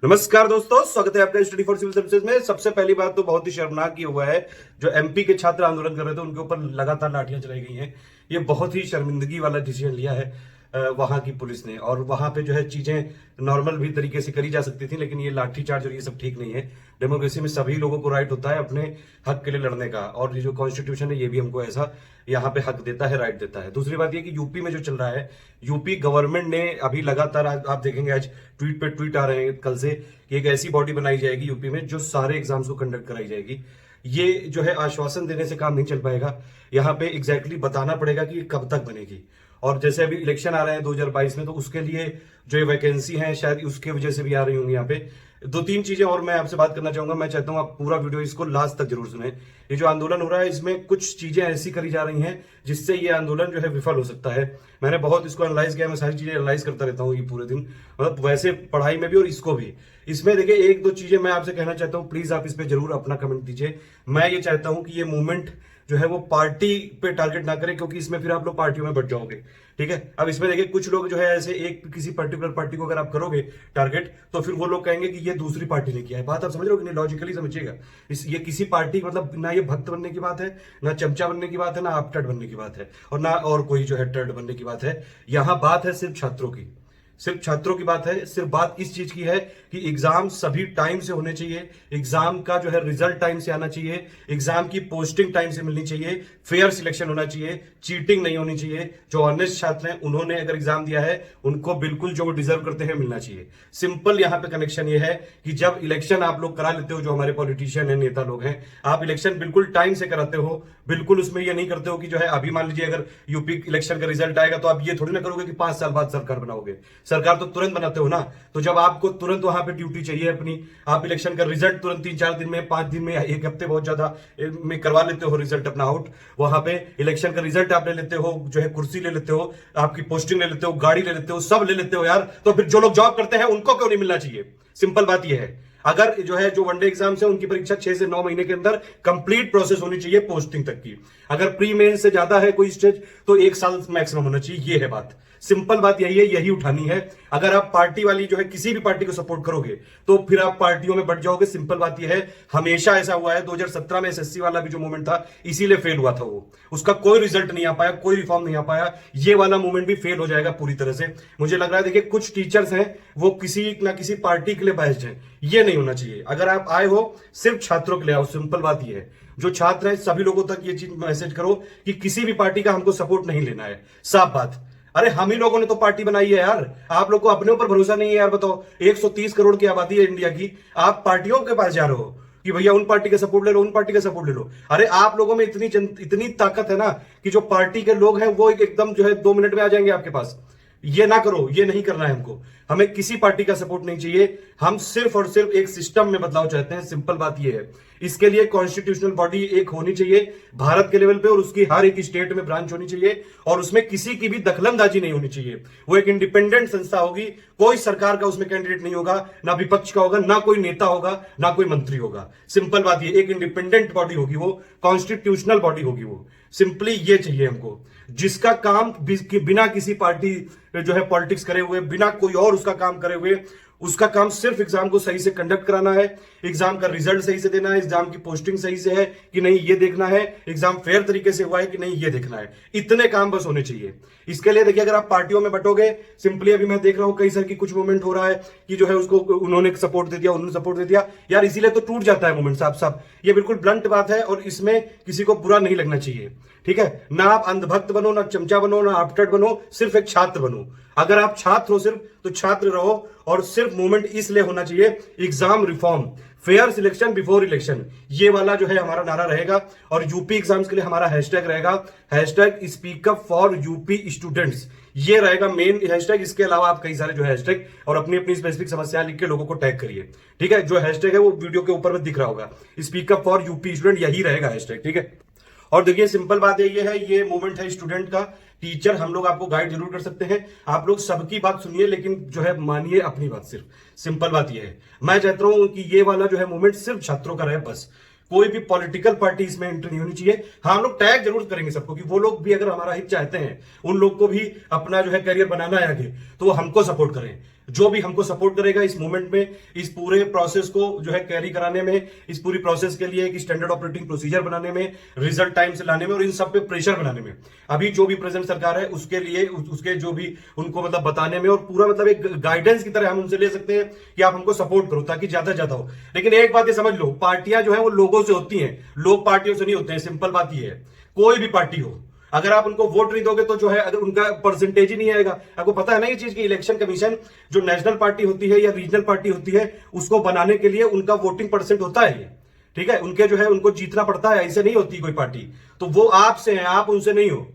नमस्कार दोस्तों, स्वागत है आपका स्टडी फॉर सिविल सर्विसेज में। सबसे पहली बात तो बहुत ही शर्मनाक ये हुआ है, जो एमपी के छात्र आंदोलन कर रहे थे उनके ऊपर लगातार लाठियां चलाई गई हैं। ये बहुत ही शर्मिंदगी वाला डिसीजन लिया है वहां की पुलिस ने। और वहां पे जो है चीजें नॉर्मल भी तरीके से करी जा सकती थी, लेकिन ये लाठीचार्ज और ये सब ठीक नहीं है। डेमोक्रेसी में सभी लोगों को राइट होता है अपने हक के लिए लड़ने का, और ये जो कॉन्स्टिट्यूशन है ये भी हमको ऐसा यहाँ पे हक देता है, राइट देता है। दूसरी बात ये कि यूपी में जो चल रहा है, यूपी गवर्नमेंट ने अभी लगातार आप देखेंगे आज ट्वीट पे ट्वीट आ रहे हैं कल से कि एक ऐसी बॉडी बनाई जाएगी यूपी में जो सारे एग्जाम्स को कंडक्ट कराई जाएगी। ये जो है आश्वासन देने से काम नहीं चल पाएगा, यहाँ पे एग्जैक्टली बताना पड़ेगा कि ये कब तक बनेगी। और जैसे अभी इलेक्शन आ रहे हैं 2022 में, तो उसके लिए जो ये वैकेंसी है शायद उसके वजह से भी आ रही होंगी। यहाँ पे दो तीन चीजें और मैं आपसे बात करना चाहूंगा। मैं चाहता हूं आप पूरा वीडियो इसको लास्ट तक जरूर सुने। ये जो आंदोलन हो रहा है इसमें कुछ चीजें ऐसी करी जा रही हैं जिससे ये आंदोलन जो है विफल हो सकता है। मैंने बहुत इसको एनालाइज किया, मैं सारी चीजें एनालाइज करता रहता हूँ ये पूरे दिन, मतलब वैसे पढ़ाई में भी और इसको भी। इसमें देखिए एक दो चीजें मैं आपसे कहना चाहता हूँ, प्लीज आप इस पे जरूर अपना कमेंट दीजिए। मैं ये चाहता हूं कि ये मूवमेंट जो है वो पार्टी पे टारगेट ना करें, क्योंकि इसमें फिर आप लोग पार्टियों में बढ़ जाओगे। ठीक है, अब इसमें देखिए कुछ लोग जो है ऐसे एक किसी पर्टिकुलर पार्टी को अगर आप करोगे टारगेट, तो फिर वो लोग कहेंगे कि ये दूसरी पार्टी ने किया है। बात आप समझ रहे हो कि नहीं? लॉजिकली समझिएगा। ये किसी पार्टी मतलब ना ये भक्त बनने की बात है, ना चमचा बनने की बात है, ना आपटड बनने की बात है, और ना और कोई जो है टर्ड बनने की बात है। यहां बात है सिर्फ छात्रों की, सिर्फ छात्रों की बात है। सिर्फ बात इस चीज की है कि एग्जाम सभी टाइम से होने चाहिए, एग्जाम का जो है रिजल्ट टाइम से आना चाहिए, एग्जाम की पोस्टिंग टाइम से मिलनी चाहिए, फेयर सिलेक्शन होना चाहिए, चीटिंग नहीं होनी चाहिए। जो ऑनेस्ट छात्र हैं उन्होंने अगर एग्जाम दिया है उनको बिल्कुल जो वो डिजर्व करते हैं मिलना चाहिए। सिंपल यहां पे कनेक्शन ये है कि जब इलेक्शन आप लोग करा लेते हो, जो हमारे पॉलिटिशियन है, नेता लोग हैं, आप इलेक्शन बिल्कुल टाइम से कराते हो, बिल्कुल उसमें ये नहीं करते हो कि जो है अभी मान लीजिए अगर यूपी इलेक्शन का रिजल्ट आएगा तो आप ये थोड़ी ना करोगे कि 5 साल बाद सरकार बनाओगे। सरकार तो तुरंत बनाते हो ना। तो जब आपको तुरंत वहां पे ड्यूटी चाहिए अपनी, आप इलेक्शन का रिजल्ट तुरंत 3-4 दिन में, 5 दिन में, एक हफ्ते बहुत ज्यादा में करवा लेते हो रिजल्ट अपना आउट। वहां पे इलेक्शन का रिजल्ट आप ले लेते हो, जो है कुर्सी ले लेते हो, आपकी पोस्टिंग ले लेते हो, गाड़ी ले लेते हो, सब ले लेते हो यार। तो फिर जो लोग जॉब करते हैं उनको क्यों नहीं मिलना चाहिए? सिंपल बात यह है। अगर जो है जो वनडे एग्जाम्स है उनकी परीक्षा 6 से 9 महीने के अंदर कंप्लीट प्रोसेस होनी चाहिए पोस्टिंग तक की। अगर प्री मेन से ज्यादा है कोई स्टेज तो 1 साल मैक्सिमम होना चाहिए। ये है बात, सिंपल बात यही है, यही उठानी है। अगर आप पार्टी वाली जो है किसी भी पार्टी को सपोर्ट करोगे तो फिर आप पार्टियों में बढ़ जाओगे। सिंपल बात यह है, हमेशा ऐसा हुआ है। 2017 में एसएससी वाला भी जो मूवमेंट था इसीलिए फेल हुआ था, वो उसका कोई रिजल्ट नहीं आ पाया, कोई रिफॉर्म नहीं आ पाया। ये वाला मूवमेंट भी फेल हो जाएगा पूरी तरह से, मुझे लग रहा है। देखिए कुछ टीचर्स हैं वो किसी ना किसी पार्टी के लिए बायस्ड हैं, ये नहीं होना चाहिए। अगर आप आए हो सिर्फ छात्रों के लिए आओ, सिंपल बात यह है। जो छात्र हैं सभी लोगों तक ये चीज मैसेज करो कि किसी भी पार्टी का हमको सपोर्ट नहीं लेना है, साफ बात। अरे हम ही लोगों ने तो पार्टी बनाई है यार, आप लोग को अपने ऊपर भरोसा नहीं है यार। बताओ 130 करोड़ की आबादी है इंडिया की, आप पार्टियों के पास जा रहे हो कि भैया उन पार्टी का सपोर्ट ले लो, उन पार्टी का सपोर्ट ले लो। अरे आप लोगों में इतनी ताकत है ना कि जो पार्टी के लोग हैं वो एकदम जो है 2 मिनट में आ जाएंगे आपके पास। ये ना करो, ये नहीं करना है हमको। हमें किसी पार्टी का सपोर्ट नहीं चाहिए, हम सिर्फ और सिर्फ एक सिस्टम में बदलाव चाहते हैं। सिंपल बात ये है। इसके लिए कॉन्स्टिट्यूशनल बॉडी एक होनी चाहिए भारत के लेवल पे, और उसकी हर एक स्टेट में ब्रांच होनी चाहिए, और उसमें किसी की भी दखलंदाजी नहीं होनी चाहिए। वो एक इंडिपेंडेंट संस्था होगी, कोई सरकार का उसमें कैंडिडेट नहीं होगा, ना विपक्ष का होगा, ना कोई नेता होगा, ना कोई मंत्री होगा। सिंपल बात ये, एक इंडिपेंडेंट बॉडी होगी, वो कॉन्स्टिट्यूशनल बॉडी होगी। वो सिंपली ये चाहिए हमको, जिसका काम बिना किसी पार्टी जो है पॉलिटिक्स करे हुए, बिना कोई और उसका काम करे हुए, उसका काम सिर्फ एग्जाम को सही से कंडक्ट कराना है, एग्जाम का रिजल्ट सही से देना है, एग्जाम की पोस्टिंग सही से है कि नहीं ये देखना है, एग्जाम फेयर तरीके से हुआ है कि नहीं ये देखना है। इतने काम बस होने चाहिए। इसके लिए देखिए अगर आप पार्टियों में बटोगे, सिंपली अभी मैं देख रहा हूं कई साल की कुछ मूवमेंट हो रहा है कि जो है उसको उन्होंने सपोर्ट दे दिया, उन्होंने सपोर्ट दे दिया यार, इसीलिए तो टूट जाता है मूवमेंट साफ साफ। ये बिल्कुल ब्लंट बात है और इसमें किसी को बुरा नहीं लगना चाहिए। ठीक है, ना आप अंधभक्त बनो, ना चमचा बनो, ना आपटड बनो, सिर्फ एक छात्र बनो। अगर आप छात्र हो सिर्फ, तो छात्र रहो। और सिर्फ मूवमेंट इसलिए होना चाहिए, exam reform, fair selection before election, ये वाला जो है हमारा नारा रहेगा। और यूपी एग्जाम्स के लिए हमारा हैशटैग रहेगा, hashtag speak up for UP students. ये रहेगा मेन हैशटैग। इसके अलावा आप कई सारे जो हैशटैग और अपनी अपनी स्पेसिफिक समस्याएं लिख के लोगों को टैग करिए। ठीक है, जो हैशटैग है वो वीडियो के ऊपर में दिख रहा होगा, speak up for UP student, यही रहेगा हैशटैग। ठीक है, और देखिए सिंपल बात ये है, ये मूवमेंट है स्टूडेंट का। टीचर हम लोग आपको गाइड जरूर कर सकते हैं, आप लोग सबकी बात सुनिए, लेकिन जो है मानिए अपनी बात सिर्फ। सिंपल बात ये है, मैं चाहता हूं कि ये वाला जो है मूवमेंट सिर्फ छात्रों का रहे बस। कोई भी पॉलिटिकल पार्टी इसमें एंट्री नहीं होनी चाहिए। हाँ, हम लोग टैग जरूर करेंगे सबको कि वो लोग भी अगर हमारा हित चाहते हैं, उन लोग को भी अपना जो है करियर बनाना है आगे, तो वो हमको सपोर्ट करें। जो भी हमको सपोर्ट करेगा इस मूवमेंट में, इस पूरे प्रोसेस को जो है कैरी कराने में, इस पूरी प्रोसेस के लिए एक स्टैंडर्ड ऑपरेटिंग प्रोसीजर बनाने में, रिजल्ट टाइम से लाने में और इन सब पे प्रेशर बनाने में, अभी जो भी प्रेजेंट सरकार है उसके लिए उसके जो भी उनको मतलब बताने में और पूरा मतलब एक गाइडेंस की तरह हम उनसे ले सकते हैं कि आप हमको सपोर्ट करो ताकि ज्यादा से ज्यादा हो। लेकिन एक बात ये समझ लो, पार्टियां जो है वो लोगों से होती हैं, लोग पार्टियों से नहीं होते हैं। सिंपल बात ये है, कोई भी पार्टी हो, अगर आप उनको वोट नहीं दोगे तो जो है अगर उनका परसेंटेज ही नहीं आएगा। आपको पता है ना ये चीज की इलेक्शन कमीशन जो नेशनल पार्टी होती है या रीजनल पार्टी होती है उसको बनाने के लिए उनका वोटिंग परसेंट होता है ये, ठीक है, उनके जो है उनको जीतना पड़ता है, ऐसे नहीं होती कोई पार्टी। तो वो आपसे है, आप उनसे नहीं हो।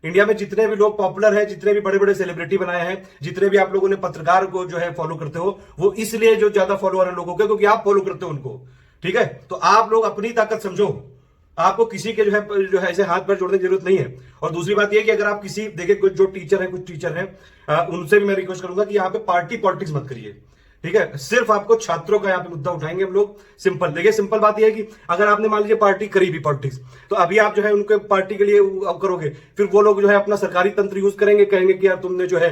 इंडिया में जितने भी लोग पॉपुलर हैं, जितने भी बड़े बड़े सेलिब्रिटी बनाए हैं, जितने भी आप लोगों ने पत्रकार को जो है फॉलो करते हो, वो इसलिए जो ज्यादा फॉलोअर है लोगों के क्योंकि आप फॉलो करते हो उनको, ठीक है। तो आप लोग अपनी ताकत समझो, आपको किसी के जो है ऐसे हाथ पैर जोड़ने की जरूरत नहीं है। और दूसरी बात यह कि अगर आप किसी देखिए कुछ जो टीचर है, कुछ टीचर हैं, उनसे भी मैं रिक्वेस्ट करूंगा कि यहाँ पे पार्टी पॉलिटिक्स मत करिए, ठीक है। सिर्फ आपको छात्रों का यहाँ पे मुद्दा उठाएंगे हम लोग। सिंपल देखिए, सिंपल बात यह है कि अगर आपने मान लीजिए पार्टी करी भी पॉलिटिक्स, तो अभी आप जो है उनके पार्टी के लिए करोगे, फिर वो लोग जो है अपना सरकारी तंत्र यूज करेंगे, कहेंगे कि यार तुमने जो है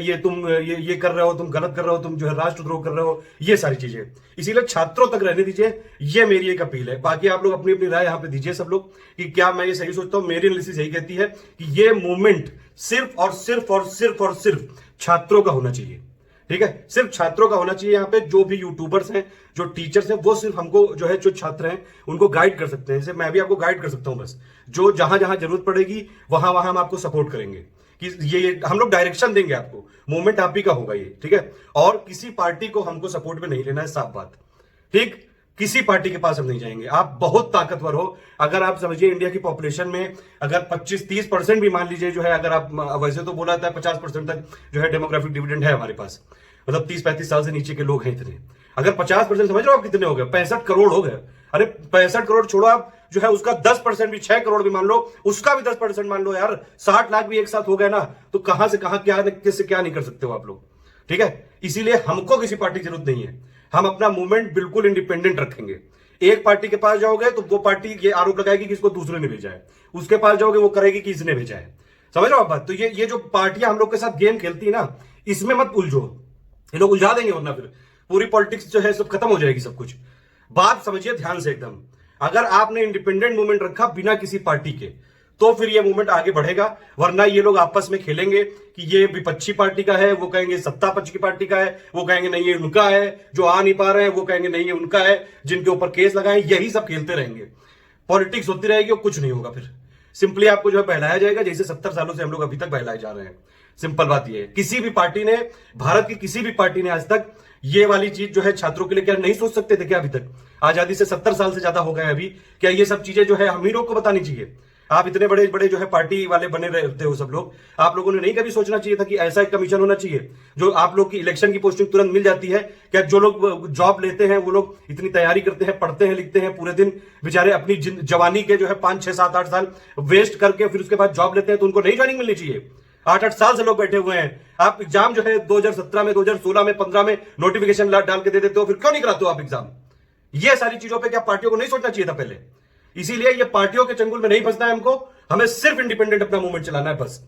ये कर रहे हो, तुम गलत कर रहे हो, तुम जो है राष्ट्रद्रोह कर रहे हो, ये सारी चीजें। इसीलिए छात्रों तक रहने दीजिए, ये मेरी एक अपील है। बाकी आप लोग अपनी अपनी राय यहाँ पे दीजिए सब लोग कि क्या मैं ये सही सोचता हूँ। मेरी एनालिसिस यही कहती है कि ये मूवमेंट सिर्फ और सिर्फ और सिर्फ और सिर्फ छात्रों का होना चाहिए, ठीक है, सिर्फ छात्रों का होना चाहिए। यहाँ पे जो भी यूट्यूबर्स हैं, जो टीचर्स हैं, वो सिर्फ हमको जो है जो छात्र हैं उनको गाइड कर सकते हैं। जैसे मैं भी आपको गाइड कर सकता हूं, बस जो जहां जहां जरूरत पड़ेगी वहां वहां हम आपको सपोर्ट करेंगे कि ये हम लोग डायरेक्शन देंगे आपको। मूवमेंट आप ही का होगा ये, ठीक है। और किसी पार्टी को हमको सपोर्ट में नहीं लेना है, साफ बात, ठीक। किसी पार्टी के पास हम नहीं जाएंगे। आप बहुत ताकतवर हो, अगर आप समझिए इंडिया की पॉपुलेशन में अगर 25-30% भी मान लीजिए जो है, अगर आप वैसे तो बोला था 50% तक जो है डेमोग्राफिक डिविडेंड है हमारे पास, मतलब 30-35 साल से नीचे के लोग हैं इतने। अगर 50% समझ रहे हो आप कितने हो गए, 65 करोड़ हो गए। अरे 65 करोड़ छोड़ो, आप जो है उसका 10% भी, 6 करोड़ भी मान लो, उसका भी 10% मान लो यार, 60 लाख भी एक साथ हो गए ना, तो कहां से कहां क्या किससे क्या नहीं कर सकते हो आप लोग, ठीक है। इसीलिए हमको किसी पार्टी की जरूरत नहीं है, हम अपना मूवमेंट बिल्कुल इंडिपेंडेंट रखेंगे। एक पार्टी के पास जाओगे तो वो पार्टी ये आरोप लगाएगी कि इसको दूसरे ने भेजा है, उसके पास जाओगे वो करेगी कि इसने भेजा है। समझ रहे हो आप बात। तो ये जो पार्टियां हम लोग के साथ गेम खेलती है ना, इसमें मत उलझो, ये लोग उलझा देंगे, वरना फिर पूरी पॉलिटिक्स जो है सब खत्म हो जाएगी, सब कुछ। बात समझिए ध्यान से एकदम। अगर आपने इंडिपेंडेंट मूवमेंट रखा बिना किसी पार्टी के, तो फिर ये मूवमेंट आगे बढ़ेगा। वरना ये लोग आपस में खेलेंगे कि ये विपक्षी पार्टी का है, वो कहेंगे सत्ता पक्ष की पार्टी का है, वो कहेंगे नहीं ये उनका है, जो आ नहीं पा रहे हैं वो कहेंगे नहीं ये उनका है, जिनके ऊपर केस लगाए, यही सब खेलते रहेंगे। पॉलिटिक्स होती रहेगी और कुछ नहीं होगा। फिर सिंपली आपको जो है बहलाया जाएगा, जैसे 70 सालों से हम लोग अभी तक बहलाए जा रहे हैं। सिंपल बात ये है, किसी भी पार्टी ने, भारत की किसी भी पार्टी ने आज तक ये वाली चीज जो है छात्रों के लिए क्या नहीं सोच सकते थे क्या? अभी तक आजादी से 70 साल से ज्यादा हो गए अभी, क्या ये सब चीजें जो है हम ही लोग को बतानी चाहिए? आप इतने बड़े बड़े जो है पार्टी वाले बने रहते हो सब लोग, आप लोगों ने नहीं कभी सोचना चाहिए था कि ऐसा एक कमीशन होना चाहिए जो आप लोग की इलेक्शन की पोस्टिंग तुरंत मिल जाती है? क्या जो लोग जॉब लेते हैं वो लोग इतनी तैयारी करते हैं, पढ़ते हैं, लिखते हैं पूरे दिन, बेचारे अपनी जवानी के जो है 5, 6, 7, 8 साल वेस्ट करके फिर उसके बाद जॉब लेते हैं, तो उनको नहीं ज्वाइनिंग मिलनी चाहिए? 8-8 साल से लोग बैठे हुए हैं। आप एग्जाम जो है 2017 में, 2016 में, 15 में नोटिफिकेशन डाल के दे देते हो, फिर क्यों नहीं कराते हो आप एग्जाम? ये सारी चीजों पे क्या पार्टियों को नहीं सोचना चाहिए था पहले? इसीलिए ये पार्टियों के चंगुल में नहीं फंसना है हमको। हमें सिर्फ इंडिपेंडेंट अपना मूवमेंट चलाना है बस।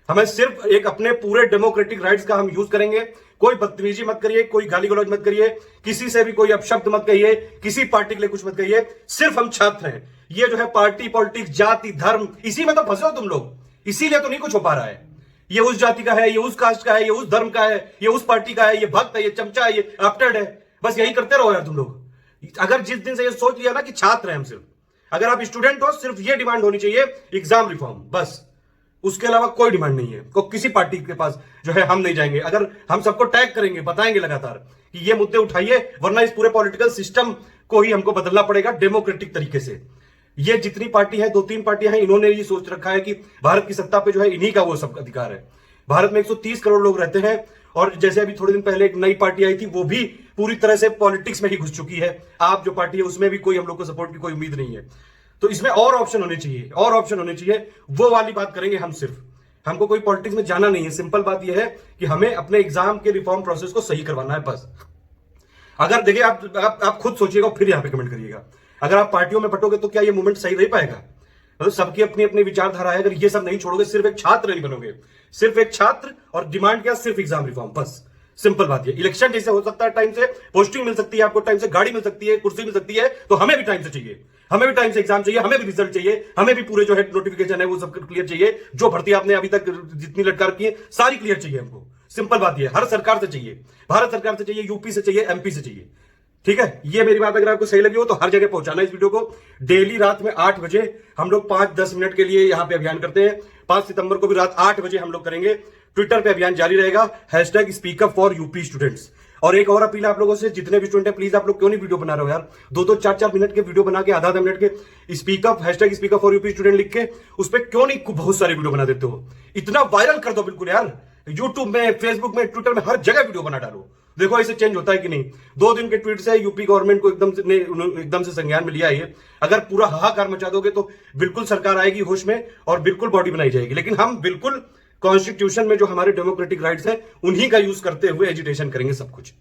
हमें सिर्फ एक अपने पूरे डेमोक्रेटिक राइट्स का हम यूज करेंगे। कोई बदतमीजी मत करिए, कोई गाली गलौज मत करिए, किसी से भी कोई अपशब्द मत कहिए, किसी पार्टी के लिए कुछ मत कहिए। सिर्फ हम छात्र हैं। ये जो है पार्टी पॉलिटिक्स, जाति, धर्म, इसी में तो फंसे हो तुम लोग। इसीलिए तो नहीं कुछ हो पा रहा है। ये उस जाति का है, ये उस कास्ट का है, ये उस धर्म का है, ये उस पार्टी का है, ये भक्त है, ये चमचा है, ये अपटेड है। बस यही करते रहो यार तुम लोग। अगर जिस दिन से ये सोच लिया ना कि छात्र हैं हम, सिर्फ अगर आप स्टूडेंट हो, सिर्फ ये डिमांड होनी चाहिए एग्जाम रिफॉर्म, बस। उसके अलावा कोई डिमांड नहीं है। तो किसी पार्टी के पास जो है हम नहीं जाएंगे। अगर हम सबको टैग करेंगे, बताएंगे लगातार कि ये मुद्दे उठाइए, वरना इस पूरे पॉलिटिकल सिस्टम को ही हमको बदलना पड़ेगा डेमोक्रेटिक तरीके से। ये जितनी पार्टी है, 2-3 पार्टियां हैं, इन्होंने ये सोच रखा है कि भारत की सत्ता पे जो है इन्हीं का वो सब अधिकार है। भारत में 130 करोड़ लोग रहते हैं, और जैसे अभी थोड़े दिन पहले एक नई पार्टी आई थी, वो भी पूरी तरह से पॉलिटिक्स में ही घुस चुकी है। आप जो पार्टी है उसमें भी कोई हम लोग को सपोर्ट की कोई उम्मीद नहीं है। तो इसमें और ऑप्शन होने चाहिए, और ऑप्शन होने चाहिए। वो वाली बात करेंगे हम। सिर्फ हमको कोई पॉलिटिक्स में जाना नहीं है। सिंपल बात यह है कि हमें अपने एग्जाम के रिफॉर्म प्रोसेस को सही करवाना है बस। अगर देखिए आप खुद सोचिएगा, फिर यहां पे कमेंट करिएगा। अगर आप पार्टियों में बटोगे तो क्या ये मूवमेंट सही रह पाएगा? मतलब सबकी अपनी अपनी विचारधारा है। अगर ये सब नहीं छोड़ोगे, सिर्फ एक छात्र नहीं बनोगे, सिर्फ एक छात्र, और डिमांड क्या? सिर्फ एग्जाम रिफॉर्म, बस। सिंपल बात है। इलेक्शन जैसे हो सकता है टाइम से, पोस्टिंग मिल सकती है आपको टाइम से, गाड़ी मिल सकती है, कुर्सी मिल सकती है, तो हमें भी टाइम से चाहिए, हमें भी टाइम से एग्जाम चाहिए, हमें भी रिजल्ट चाहिए, हमें भी पूरे जो है नोटिफिकेशन है वो सब क्लियर चाहिए, जो भर्ती आपने अभी तक जितनी लटकार की है सारी क्लियर चाहिए हमको। सिंपल बात है, हर सरकार से चाहिए, भारत सरकार से चाहिए, यूपी से चाहिए, एमपी से चाहिए। ठीक है, ये मेरी बात अगर आपको सही लगी हो तो हर जगह पहुंचाना इस वीडियो को। डेली रात में 8 बजे हम लोग 5-10 मिनट के लिए यहां पे अभियान करते हैं। 5 सितंबर को भी रात 8 बजे हम लोग करेंगे। ट्विटर पे अभियान जारी रहेगा, #स्पीकअप फॉर यूपी स्टूडेंट्स। और एक और अपील आप लोगों से, जितने भी स्टूडेंट है प्लीज आप लोग क्यों नहीं वीडियो बना रहे हो यार, 2-2 4-4 मिनट के वीडियो बना के, आधा मिनट के speak up #speak up for UP student लिख के उस पर क्यों नहीं बहुत सारे वीडियो बना देते हो। इतना वायरल कर दो बिल्कुल यार, यूट्यूब में, फेसबुक में, ट्विटर में, हर जगह वीडियो बना डालो। देखो ऐसे चेंज होता है कि नहीं। 2 दिन के ट्वीट से यूपी गवर्नमेंट को एकदम से संज्ञान में लिया है। अगर पूरा हाहाकार मचा दोगे तो बिल्कुल सरकार आएगी होश में और बिल्कुल बॉडी बनाई जाएगी। लेकिन हम बिल्कुल कॉन्स्टिट्यूशन में जो हमारे डेमोक्रेटिक राइट्स हैं उन्हीं का यूज करते हुए एजुटेशन करेंगे सब कुछ।